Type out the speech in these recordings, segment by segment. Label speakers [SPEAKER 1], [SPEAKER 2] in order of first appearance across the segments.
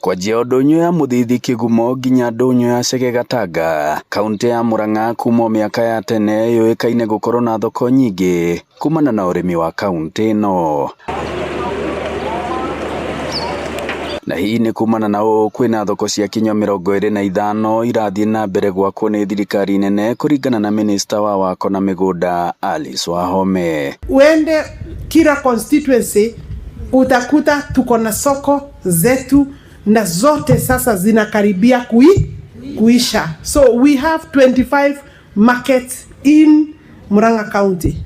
[SPEAKER 1] Kwa njia ndonyo ya Muthithi Kigumo nginya ndonyo ya Chege Gatanga, kaunti ya Murang'a kuma miaka ya tene yoikaine gukorwo na thoko nyingi kumana na urimi wa kaunti ino. Na hii ni kumana na kwina thoko cia kinya 25 irathie na mbere gwakwo ni thirikari nene kuringana na minista wa wako na migunda Alice Wahome.
[SPEAKER 2] Uende kila constituency utakuta tuko na soko zetu na zote sasa zinakaribia kuisha. So we have 25 markets in Murang'a County.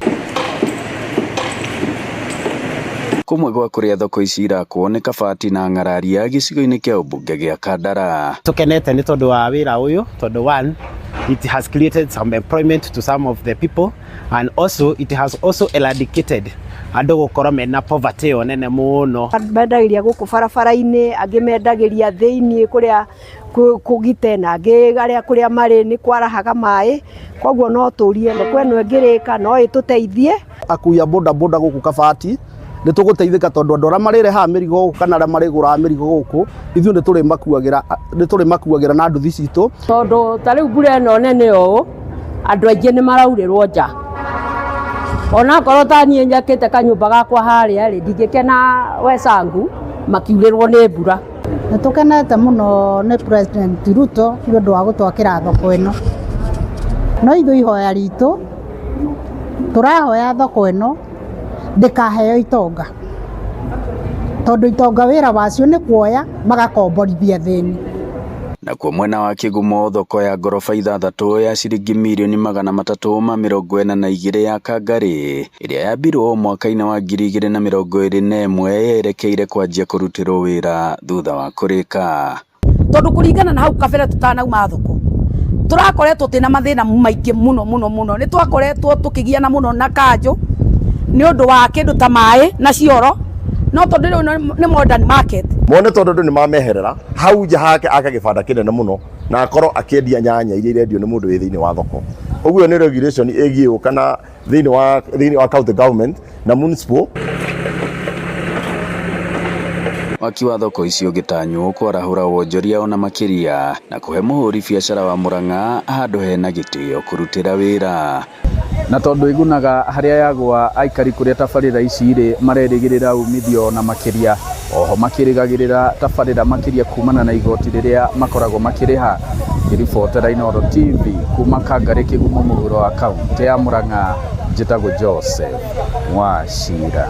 [SPEAKER 1] Kumwe gwa kuria thoko ici irakwo ni Kabati na Ng'araria gicigo-ini kia ubunge gia Kandara.
[SPEAKER 3] Tukenete ni tondu wa wira uyu tondu one, it has created some employment to some of the people, and also it has also eradicated andu gukorwo mena poverty onene muno.
[SPEAKER 4] Mendagiria guku barabara-ini, angi mendagiria thiini kuria kugite na angi aria kuria mari ni kwarahaga mai, koguo no turie kweno ngirika no ituteithie.
[SPEAKER 5] Akuya boda boda guku Kabati ni tuguteithika tondu andu aria marireha mirigo kana aria marigura mirigo guku ithu ni turi makuagira na nduthi citu
[SPEAKER 6] tondu tariu mbura eno nene o andu aingi ni maraurirwo nja. Ona korwo tanie njakite kanyumba gakwa haria ri ndingikena wecangu makiurirwo ni mbura.
[SPEAKER 7] Tukenete muno ni President Ruto ni undu wa gutwakira thoko ino. No ithu ihoya ritu turahoya thoko ino ndikaheo itonga tondu itonga wira wacio ni kuoya magakomborithia thini.
[SPEAKER 1] Na kwa mwena wa Kigumo thoko ya gorofa 6 ya ciringi mirioni 342 ya Kangari iria yambirwo mwaka-ini wa 2021 yerekeire kwanjia kurutirwo wira thutha wa kurika.
[SPEAKER 8] Tondu kuringana na hau kabere tutanauma thoko turakoretwo tina mathina maingi muno ni twakoretwo tukigiana muno na kanjo ni undu wa kindu ta mai na cioro no tondu ni modern market
[SPEAKER 5] mone tondu ni mameherera hau nja hake akagibanda kinene muno na akorwo akiendia nyanya iria irendio ni mundu wi thiini wa thoko. Uguo ni regulation egio kana thiini wa county government na municipal.
[SPEAKER 1] Waki wa thoko icio gitanywo kwarahura wonjoria ona makiria na kuhe muhuri biacara wa Murang'a handu hena gitio kurutira wira.
[SPEAKER 9] Na tondu igunaga haria yagwa aikari kuria tabarira ici ri marerigirira umithio na makiria, oho makirigagirira tabarira makiria kumana na igoti riria makoragwo makiriha. Kiribotera Inooro TV kuma Kangari Kigumo muhuro wa kaunti ya Murang'a, njitagwo Joseph Mwachira.